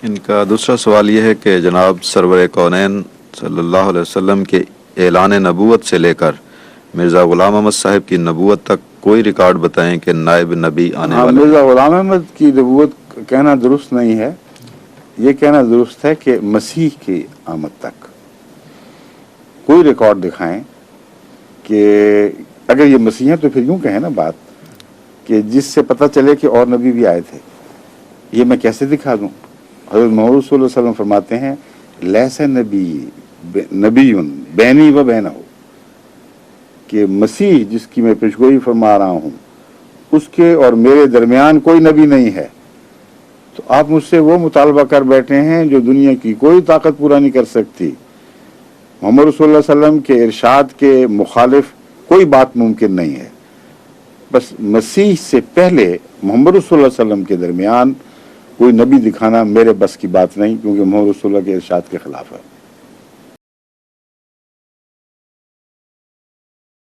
ان کا دوسرا سوال یہ ہے کہ جناب سرور کونین صلی اللہ علیہ وسلم کے اعلان نبوت سے لے کر مرزا غلام احمد صاحب کی نبوت تک کوئی ریکارڈ بتائیں کہ نائب نبی آنے ہاں، والا مرزا غلام احمد کی نبوت کہنا درست نہیں ہے، یہ کہنا درست ہے کہ مسیح کی آمد تک کوئی ریکارڈ دکھائیں کہ اگر یہ مسیح ہیں تو پھر یوں کہیں نا بات کہ جس سے پتہ چلے کہ اور نبی بھی آئے تھے، یہ میں کیسے دکھا دوں؟ حضرت محمد صلی اللہ علیہ وسلم فرماتے ہیں لیس نبی بینی و بینہ، کہ مسیح جس کی میں پیشگوئی فرما رہا ہوں اس کے اور میرے درمیان کوئی نبی نہیں ہے. تو آپ مجھ سے وہ مطالبہ کر بیٹھے ہیں جو دنیا کی کوئی طاقت پورا نہیں کر سکتی. محمد رسول اللہ علیہ وسلم کے ارشاد کے مخالف کوئی بات ممکن نہیں ہے. بس مسیح سے پہلے محمد رسول اللہ علیہ وسلم کے درمیان کوئی نبی دکھانا میرے بس کی بات نہیں، کیونکہ محمد رسول اللہ کے ارشاد کے خلاف ہے.